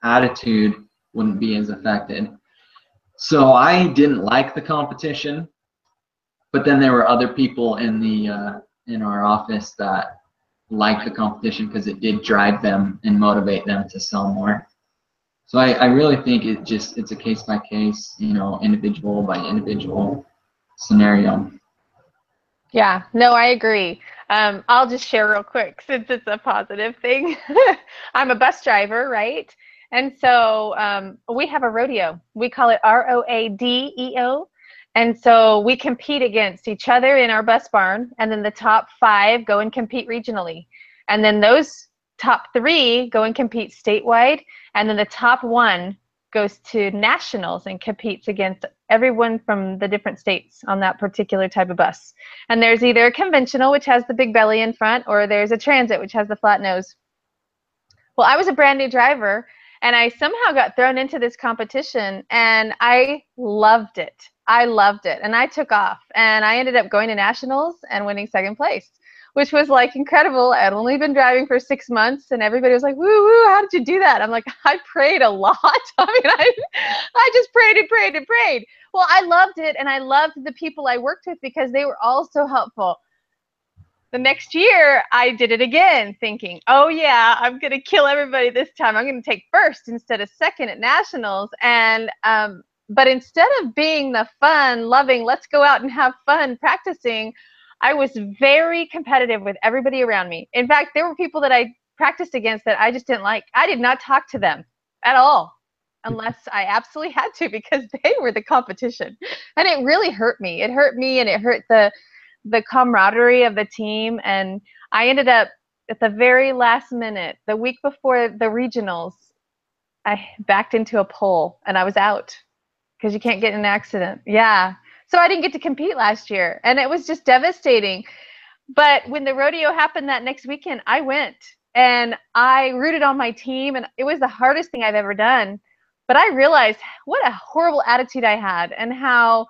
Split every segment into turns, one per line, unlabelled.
attitude wouldn't be as affected. So I didn't like the competition, but then there were other people in our office that liked the competition because it did drive them and motivate them to sell more. So I really think it's a case by case, individual by individual scenario.
Yeah, no, I agree. I'll just share real quick since it's a positive thing. I'm a bus driver, right? And so we have a rodeo. We call it ROADEO. And so we compete against each other in our bus barn, and then the top 5 go and compete regionally. And then those top 3 go and compete statewide, and then the top 1 goes to nationals and competes against everyone from the different states on that particular type of bus. And there's either a conventional, which has the big belly in front, or there's a transit, which has the flat nose. Well, I was a brand new driver, and I somehow got thrown into this competition, and I loved it. I loved it, and I took off, and I ended up going to nationals and winning 2nd place, which was like incredible. I'd only been driving for 6 months, and everybody was like, woo, woo, how did you do that? I'm like, I prayed a lot. I mean, I just prayed and prayed and prayed. Well, I loved it, and I loved the people I worked with because they were all so helpful. The next year, I did it again, thinking, oh, yeah, I'm going to kill everybody this time. I'm going to take 1st instead of 2nd at nationals. And but instead of being the fun, loving, let's go out and have fun practicing, I was very competitive with everybody around me. In fact, there were people that I practiced against that I just didn't like. I did not talk to them at all unless I absolutely had to, because they were the competition. And it really hurt me. It hurt me, and it hurt the camaraderie of the team. And I ended up at the very last minute, the week before the regionals, I backed into a pole and I was out because you can't get in an accident. Yeah. So I didn't get to compete last year, and it was just devastating. But when the rodeo happened that next weekend, I went and I rooted on my team, and it was the hardest thing I've ever done. But I realized what a horrible attitude I had, and how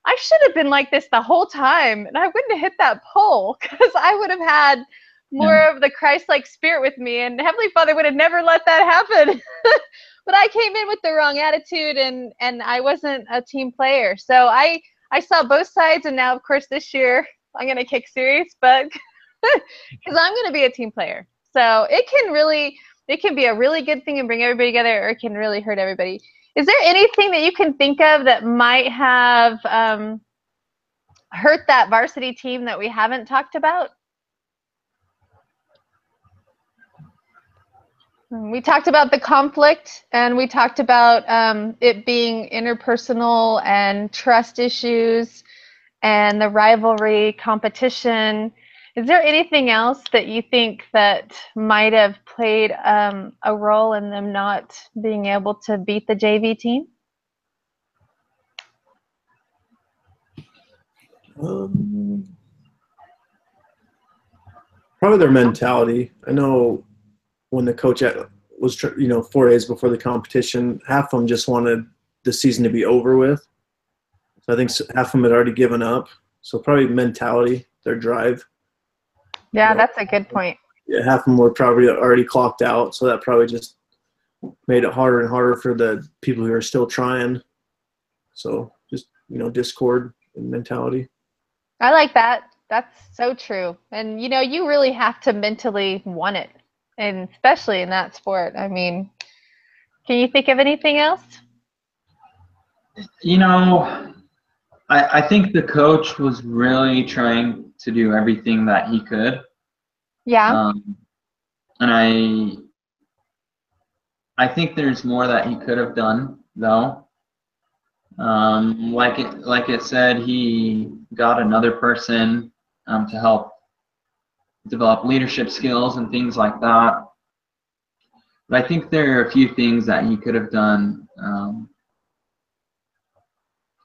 I should have been like this the whole time, and I wouldn't have hit that pole, because I would have had more of the Christ-like spirit with me, and Heavenly Father would have never let that happen. But I came in with the wrong attitude, and I wasn't a team player. So I saw both sides, and now, of course, this year I'm going to kick serious, but because I'm going to be a team player. So it can be a really good thing and bring everybody together, or it can really hurt everybody. Is there anything that you can think of that might have hurt that varsity team that we haven't talked about? We talked about the conflict, and we talked about it being interpersonal and trust issues and the rivalry, competition. Is there anything else that you think that might have played a role in them not being able to beat the JV team?
Probably their mentality. I know when the coach was, 4 days before the competition, half of them just wanted the season to be over with. So I think half of them had already given up. So probably mentality, their drive.
Yeah, that's a good point.
Yeah, half of them were probably already clocked out. So that probably just made it harder and harder for the people who are still trying. So just, discord and mentality.
I like that. That's so true. And, you really have to mentally want it, and especially in that sport. I mean, can you think of anything else?
I think the coach was really trying to do everything that he could.
Yeah.
And I think there's more that he could have done, though. Like it said, he got another person to help develop leadership skills and things like that. But I think there are a few things that he could have done,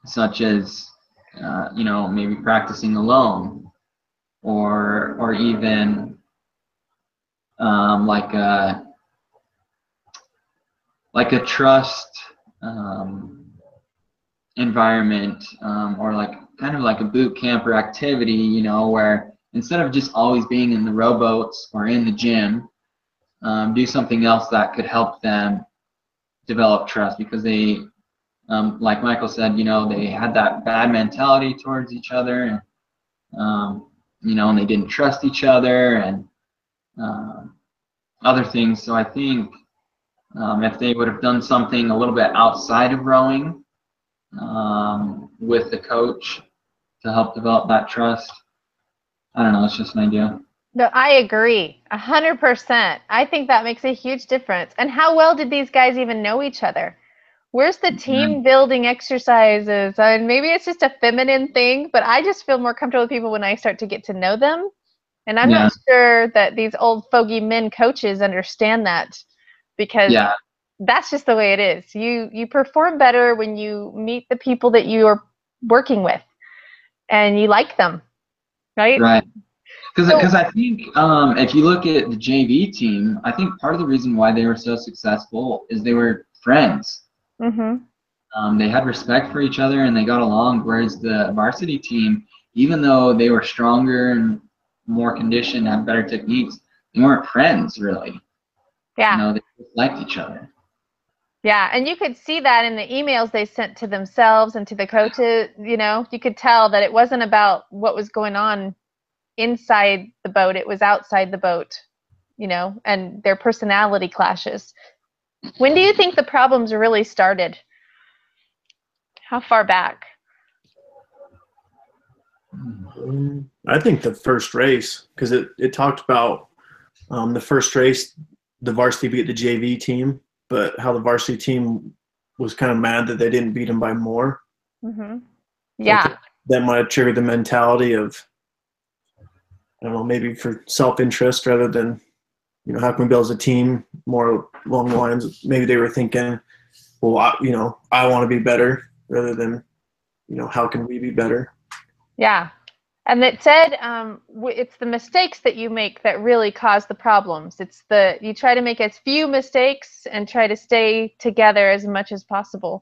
such as maybe practicing alone, or even like a trust environment, or kind of like a boot camp or activity, where instead of just always being in the rowboats or in the gym, do something else that could help them develop trust because they, like Michael said, they had that bad mentality towards each other, and and they didn't trust each other and other things. So I think if they would have done something a little bit outside of rowing with the coach to help develop that trust, I don't know, it's just an idea.
No, I agree 100%. I think that makes a huge difference. And how well did these guys even know each other? Where's the team building exercises? And maybe it's just a feminine thing, but I just feel more comfortable with people when I start to get to know them. And I'm not sure that these old fogey men coaches understand that, because that's just the way it is. You perform better when you meet the people that you are working with and you like them, right?
Right. Because I think if you look at the JV team, I think part of the reason why they were so successful is they were friends.
Mm-hmm.
They had respect for each other and they got along, whereas the varsity team, even though they were stronger and more conditioned, had better techniques, they weren't friends really.
Yeah.
They just liked each other.
Yeah, and you could see that in the emails they sent to themselves and to the coaches. You could tell that it wasn't about what was going on inside the boat, it was outside the boat, and their personality clashes. When do you think the problems really started? How far back?
I think the first race, because it talked about the first race, the varsity beat the JV team, but how the varsity team was kind of mad that they didn't beat them by more.
Mm-hmm. Yeah.
So that might have triggered the mentality of, I don't know, maybe for self-interest rather than, how can we build as a team, more along the lines of maybe they were thinking, well, I want to be better rather than, how can we be better?
Yeah. And it said it's the mistakes that you make that really cause the problems. You try to make as few mistakes and try to stay together as much as possible.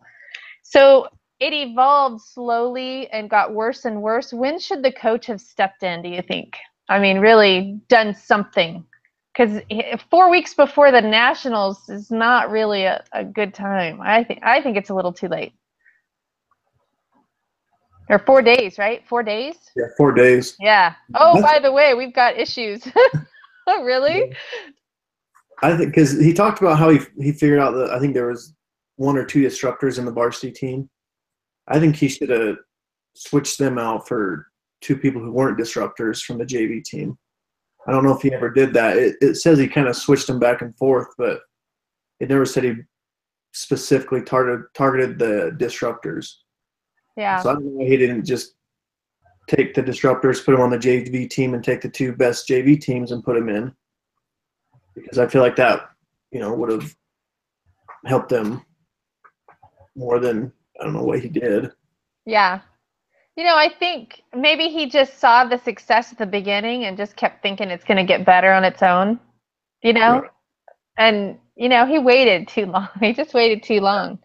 So it evolved slowly and got worse and worse. When should the coach have stepped in, do you think? I mean, really done something? Because 4 weeks before the Nationals is not really a good time. I think it's a little too late. Or 4 days, right? 4 days?
Yeah, 4 days.
Yeah. Oh, by the way, we've got issues. Oh, really?
I think because he talked about how he figured out that I think there was 1 or 2 disruptors in the varsity team. I think he should have switched them out for 2 people who weren't disruptors from the JV team. I don't know if he ever did that. It says he kind of switched them back and forth, but it never said he specifically targeted the disruptors.
Yeah.
So I don't know why he didn't just take the disruptors, put them on the JV team, and take the 2 best JV teams and put them in. Because I feel like that, would have helped them more than, I don't know what he did.
Yeah. I think maybe he just saw the success at the beginning and just kept thinking it's going to get better on its own,
Right.
And, he waited too long. He just waited too long.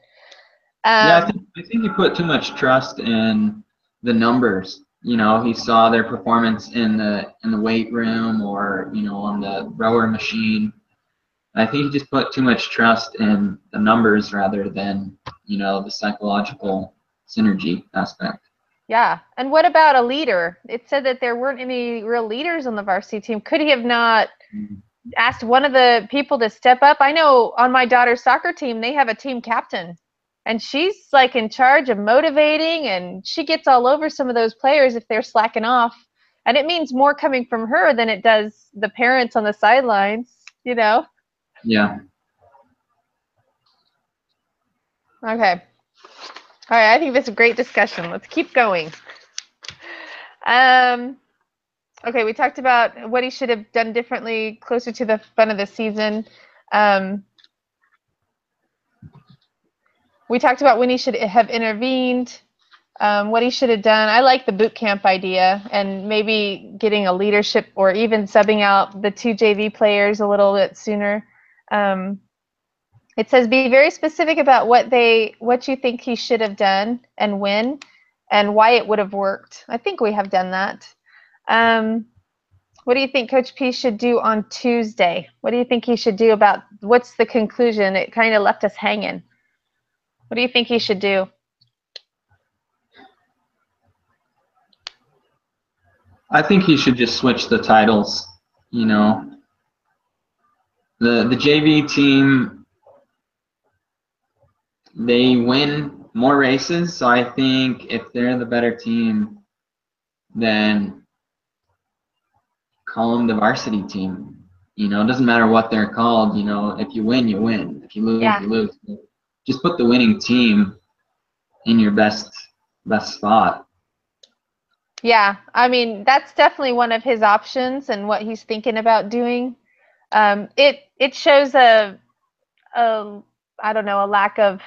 I think he put too much trust in the numbers. He saw their performance in the weight room or, on the rower machine. I think he just put too much trust in the numbers rather than, the psychological synergy aspect.
Yeah. And what about a leader? It said that there weren't any real leaders on the varsity team. Could he have not asked one of the people to step up? I know on my daughter's soccer team, they have a team captain. And she's like in charge of motivating, and she gets all over some of those players if they're slacking off. And it means more coming from her than it does the parents on the sidelines,
Yeah.
Okay. All right, I think this is a great discussion. Let's keep going. Okay, we talked about what he should have done differently closer to the fun of the season. We talked about when he should have intervened, what he should have done. I like the boot camp idea and maybe getting a leadership or even subbing out the 2 JV players a little bit sooner. It says be very specific about what you think he should have done and when and why it would have worked. I think we have done that. What do you think Coach P should do on Tuesday? What do you think he should do about what's the conclusion? It kind of left us hanging. What do you think he should do?
I think he should just switch the titles. You know, the JV team, they win more races, so I think if they're the better team, then call them the varsity team. You know, it doesn't matter what they're called. You know, if you win, you win. If you lose,
Yeah.
you lose. Just put the winning team in your best spot.
Yeah, I mean, that's definitely one of his options and what he's thinking about doing. It shows a I don't know, a lack of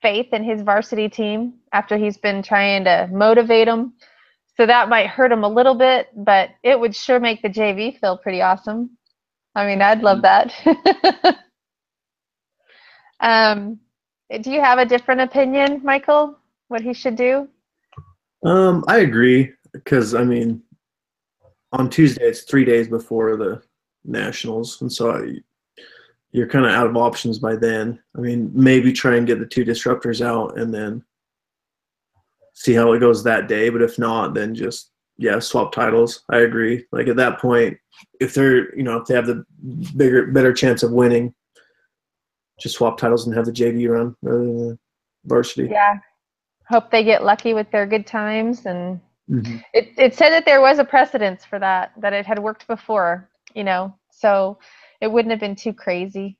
faith in his varsity team after he's been trying to motivate them. So that might hurt him a little bit, but it would sure make the JV feel pretty awesome. I mean, I'd love that. Do you have a different opinion, Michael, what he should do?
I agree, because I mean, on Tuesday it's 3 days before the nationals, and so you're kind of out of options by then. I mean, maybe try and get the 2 disruptors out and then see how it goes that day. But if not, then just swap titles. I agree. Like at that point, if they're if they have the better chance of winning, just swap titles and have the JV run rather than the varsity.
Yeah. Hope they get lucky with their good times. And
Mm-hmm.
it said that there was a precedence for that it had worked before, so it wouldn't have been too crazy.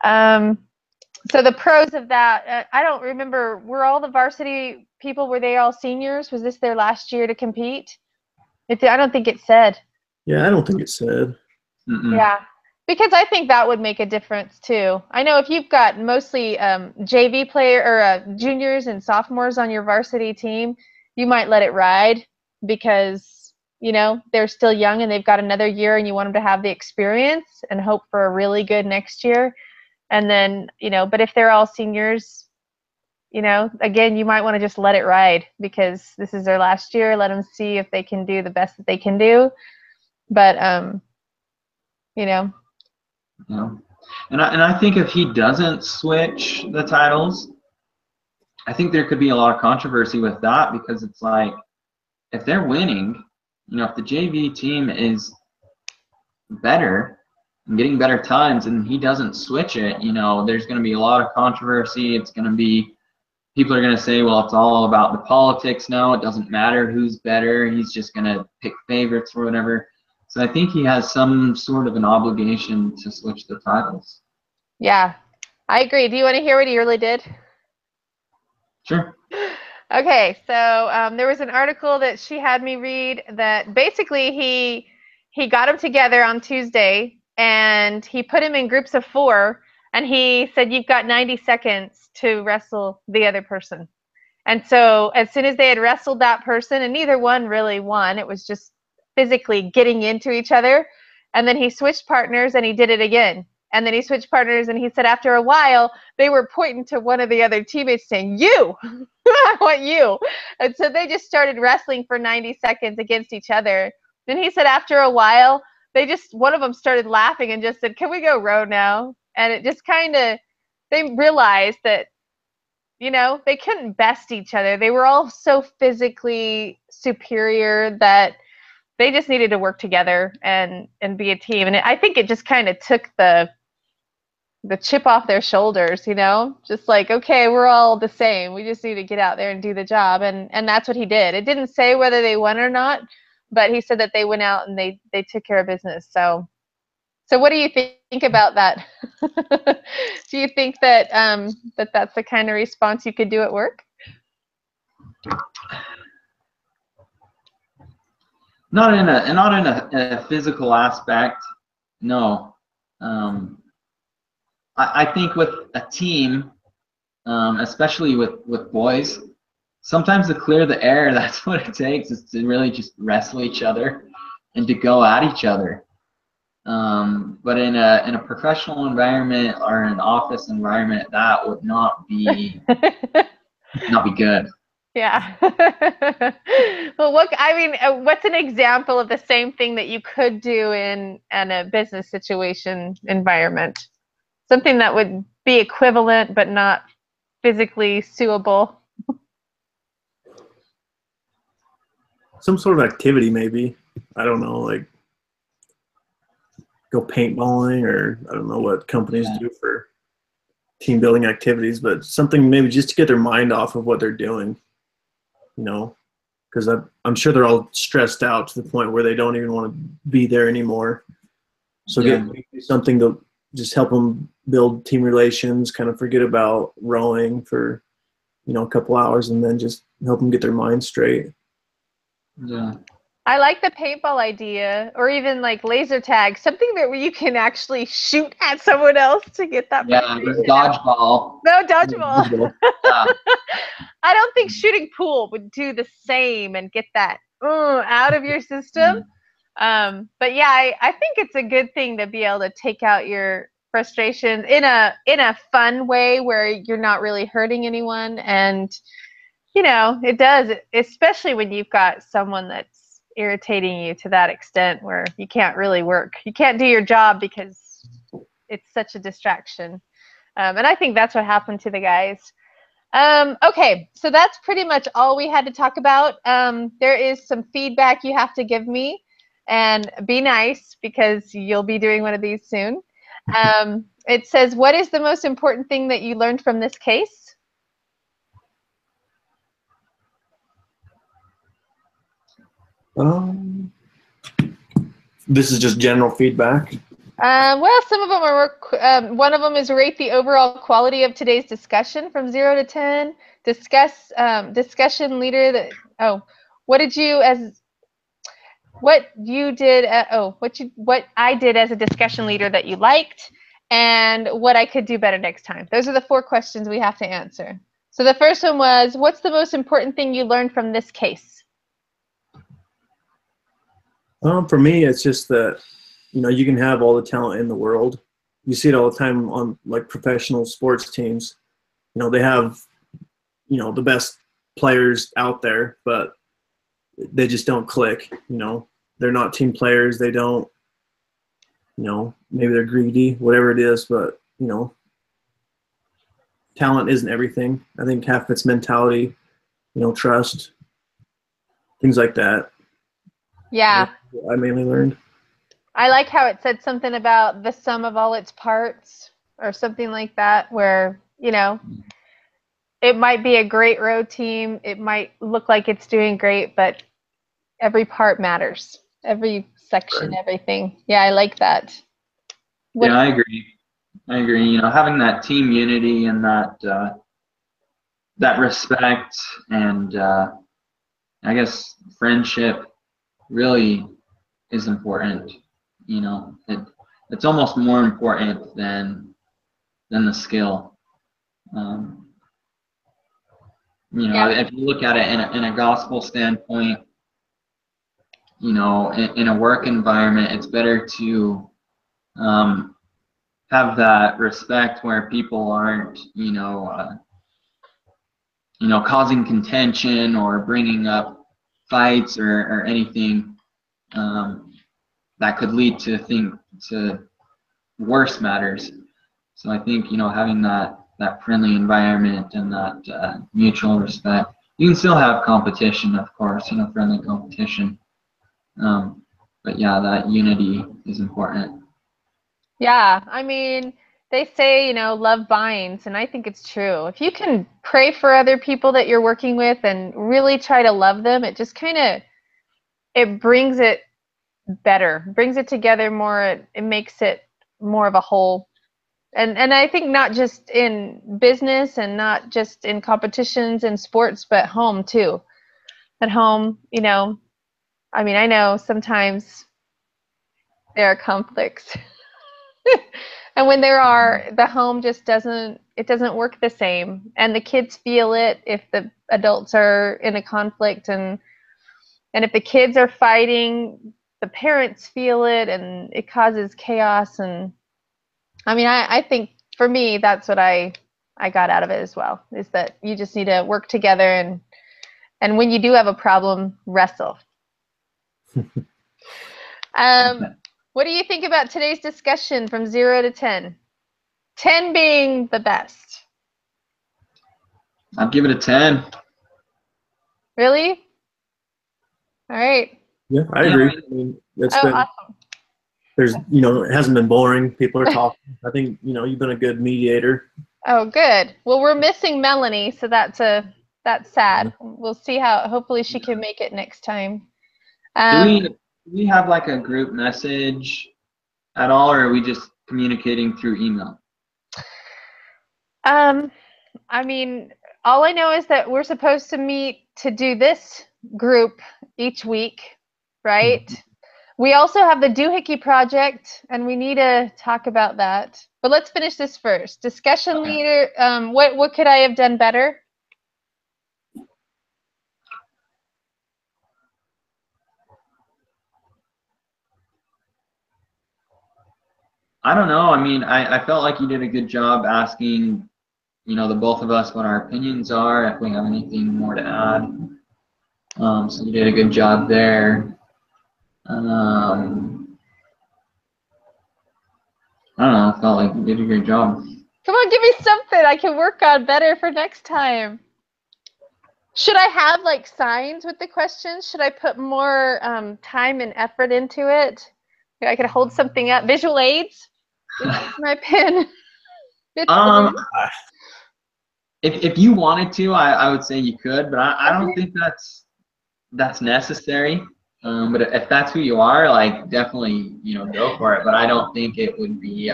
So the pros of that, I don't remember, were all the varsity people, were they all seniors? Was this their last year to compete? I don't think it said.
Yeah, I don't think it said.
Mm-mm.
Yeah, because I think that would make a difference too. I know if you've got mostly JV player or juniors and sophomores on your varsity team, you might let it ride because they're still young and they've got another year, and you want them to have the experience and hope for a really good next year. And then but if they're all seniors, again, you might want to just let it ride because this is their last year. Let them see if they can do the best that they can do. But
Yeah. And I think if he doesn't switch the titles, I think there could be a lot of controversy with that, because it's like, if they're winning, if the JV team is better and getting better times and he doesn't switch it, there's going to be a lot of controversy. It's going to be, people are going to say, well, it's all about the politics now. It doesn't matter who's better. He's just going to pick favorites or whatever. So I think he has some sort of an obligation to switch the titles.
Yeah, I agree. Do you want to hear what he really did?
Sure.
Okay, so there was an article that she had me read that basically he got them together on Tuesday and he put them in groups of 4, and he said, you've got 90 seconds to wrestle the other person. And so as soon as they had wrestled that person, and neither one really won, it was just physically getting into each other. And then he switched partners and he did it again. And then he switched partners, and he said after a while, they were pointing to one of the other teammates saying, you, I want you. And so they just started wrestling for 90 seconds against each other. Then he said after a while, one of them started laughing and just said, can we go row now? And it just they realized that, they couldn't best each other. They were all so physically superior that they just needed to work together and be a team. And I think it just kind of took the chip off their shoulders, just like, okay, we're all the same. We just need to get out there and do the job. And that's what he did. It didn't say whether they won or not, but he said that they went out and they took care of business. So what do you think about that? Do you think that that's the kind of response you could do at work?
Not in a physical aspect, no. I think with a team, especially with boys, sometimes to clear the air, that's what it takes, is to really just wrestle each other and to go at each other. But in a professional environment or an office environment, that would not be good.
Yeah. Well, what's an example of the same thing that you could do in a business situation environment? Something that would be equivalent but not physically suable?
Some sort of activity, maybe. I don't know, like go paintballing, or I don't know what companies do for team building activities, but something maybe just to get their mind off of what they're doing, you know, because I'm sure they're all stressed out to the point where they don't even want to be there anymore. So get something to just help them build team relations, kind of forget about rowing for, you know, a couple hours, and then just help them get their mind straight.
Yeah.
I like the paintball idea, or even like laser tag, something that where you can actually shoot at someone else to get that.
Yeah, dodgeball.
No, dodgeball.
Yeah.
I don't think shooting pool would do the same and get that out of your system. But yeah, I think it's a good thing to be able to take out your frustrations in a fun way where you're not really hurting anyone. And you know, it does, especially when you've got someone that's irritating you to that extent where you can't really work. You can't do your job because it's such a distraction. And I think that's what happened to the guys. Okay, so that's pretty much all we had to talk about. There is some feedback you have to give me, and be nice because you'll be doing one of these soon. It says, what is the most important thing that you learned from this case?
This is just general feedback.
Well, some of them are, one of them is rate the overall quality of today's discussion from 0 to 10. Discussion leader that, what I did as a discussion leader that you liked, and what I could do better next time. Those are the 4 questions we have to answer. So the first one was, what's the most important thing you learned from this case?
For me, it's just that, you know, you can have all the talent in the world. You see it all the time on like professional sports teams. You know, they have, you know, the best players out there, but they just don't click. You know, they're not team players. They don't, you know, maybe they're greedy, whatever it is, but, you know, talent isn't everything. I think half of it's mentality, you know, trust, things like that.
Yeah.
I mainly learned.
I like how it said something about the sum of all its parts or something like that, where, you know, it might be a great road team. It might look like it's doing great, but every part matters. Every section, everything. Yeah, I like that.
Yeah, I agree. You know, having that team unity and that respect and I guess friendship really is important. You know, it's almost more important than the skill. You know, if you look at it in a gospel standpoint, you know, in a work environment, it's better to have that respect where people aren't, you know, causing contention or bringing up fights or anything that could lead to worse matters. So I think, you know, having that friendly environment and that mutual respect. You can still have competition, of course, you know, friendly competition. But yeah, that unity is important.
Yeah, I mean, they say, you know, love binds, and I think it's true. If you can pray for other people that you're working with and really try to love them, it just kind of, it brings it better, brings it together more. It makes it more of a whole. And I think not just in business and not just in competitions and sports, but home too. At home, you know, I mean, I know sometimes there are conflicts. And when there are, the home just doesn't work the same. And the kids feel it if the adults are in a conflict, and if the kids are fighting, the parents feel it, and it causes chaos. And I mean, I think for me, that's what I got out of it as well, is that you just need to work together, and when you do have a problem, wrestle. What do you think about today's discussion from 0 to 10? 10 being the best.
I'd give it a 10.
Really? All right.
Yeah, I agree. I mean, it's
Oh,
been
awesome.
there's it hasn't been boring. People are talking. I think you've been a good mediator.
Oh, good. Well, we're missing Melanie, so that's sad. We'll see how. Hopefully, she can make it next time.
Do we have like a group message at all, or are we just communicating through email?
I mean, all I know is that we're supposed to meet to do this group each week, right?
Mm-hmm.
We also have the Doohickey project, and we need to talk about that. But let's finish this first. Discussion leader. What could I have done better?
I don't know. I mean, I felt like you did a good job asking, the both of us what our opinions are, if we have anything more to add. So you did a good job there. I don't know. I felt like you did a great job.
Come on, give me something I can work on better for next time. Should I have like signs with the questions? Should I put more time and effort into it? I could hold something up. Visual aids. This is my pen.
If you wanted to, I would say you could, but I don't think that's necessary. But if that's who you are, like definitely go for it. But I don't think it would be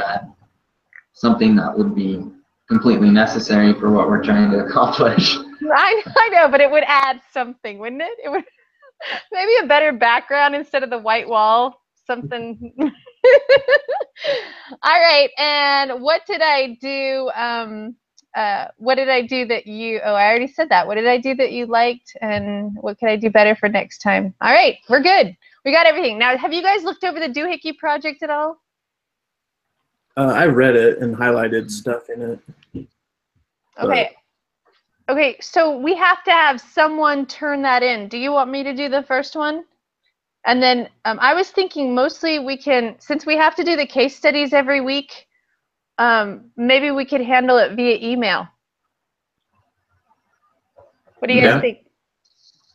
something that would be completely necessary for what we're trying to accomplish.
I know, but it would add something, wouldn't it? It would maybe a better background instead of the white wall. Something. All right, and what did I do? What did I do that you? Oh, I already said that. What did I do that you liked, and what could I do better for next time? All right, we're good. We got everything. Now, have you guys looked over the Doohickey project at all?
I read it and highlighted stuff in it.
Okay. Okay, so we have to have someone turn that in. Do you want me to do the first one? And then I was thinking mostly we can, since we have to do the case studies every week, maybe we could handle it via email. What do you guys think?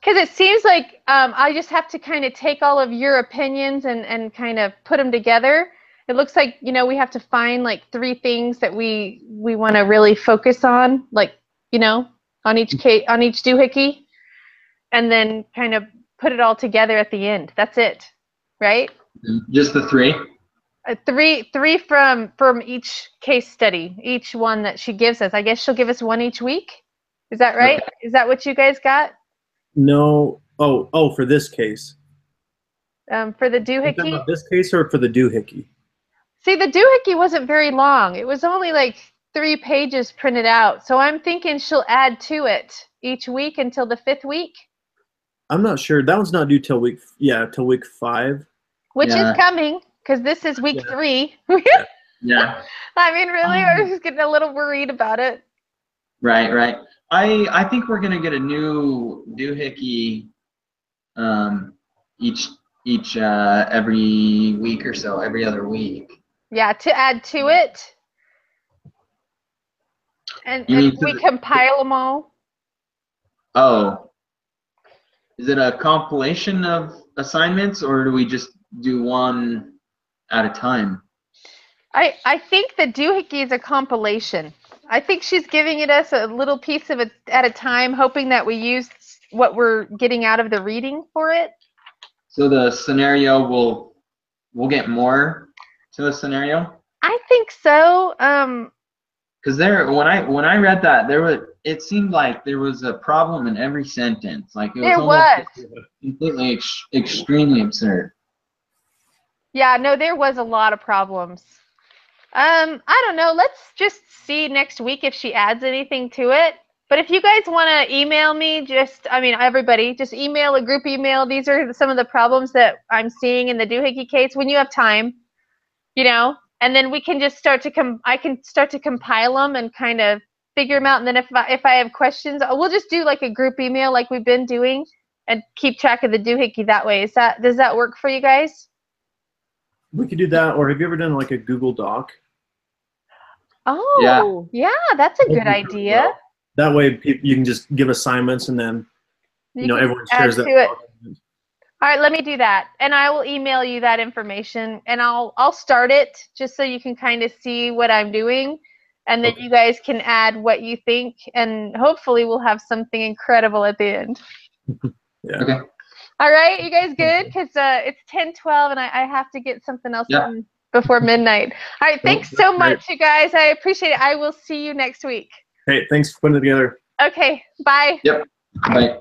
Because it seems like I just have to kind of take all of your opinions and kind of put them together. It looks like, we have to find like 3 things that we want to really focus on, like, on each doohickey, and then kind of put it all together at the end. That's it, right?
Just the 3?
3 from each case study, each one that she gives us. I guess she'll give us 1 each week. Is that right? Okay. Is that what you guys got?
No. Oh, for this case.
For the doohickey?
About this case or for the doohickey?
See, the doohickey wasn't very long. It was only like 3 pages printed out. So I'm thinking she'll add to it each week until the 5th week.
I'm not sure. That one's not due till week 5.
Which is coming, because this is week 3.
Yeah.
I mean, really, I was getting a little worried about it.
Right. I think we're gonna get a new doohickey each every week or so, every other week.
Yeah, to add to it. And we compile them all.
Oh. Is it a compilation of assignments, or do we just do one at a time?
I think the doohickey is a compilation. I think she's giving it us a little piece of it at a time, hoping that we use what we're getting out of the reading for it.
So the scenario we'll get more to the scenario?
I think so.
Because when I read that, it seemed like there was a problem in every sentence. Like it was completely extremely absurd.
Yeah, no, there was a lot of problems. I don't know. Let's just see next week if she adds anything to it. But if you guys want to email me, everybody, just email a group email. These are some of the problems that I'm seeing in the doohickey case when you have time, and then we can just start to I can start to compile them and kind of figure them out. And then if I have questions, we'll just do like a group email like we've been doing and keep track of the doohickey that way. Does that work for you guys?
We could do that. Or have you ever done like a Google Doc?
Oh, yeah, that's a good idea.
that way you can just give assignments and then everyone shares that.
All right, let me do that, and I will email you that information, and I'll start it just so you can kind of see what I'm doing, and then you guys can add what you think, and hopefully we'll have something incredible at the end.
Yeah.
Okay.
All right, you guys good? Because it's 10:12, and I have to get something else done before midnight. All right, thanks so much, you guys. I appreciate it. I will see you next week.
Hey, thanks for putting it together.
Okay, bye.
Yep. Bye.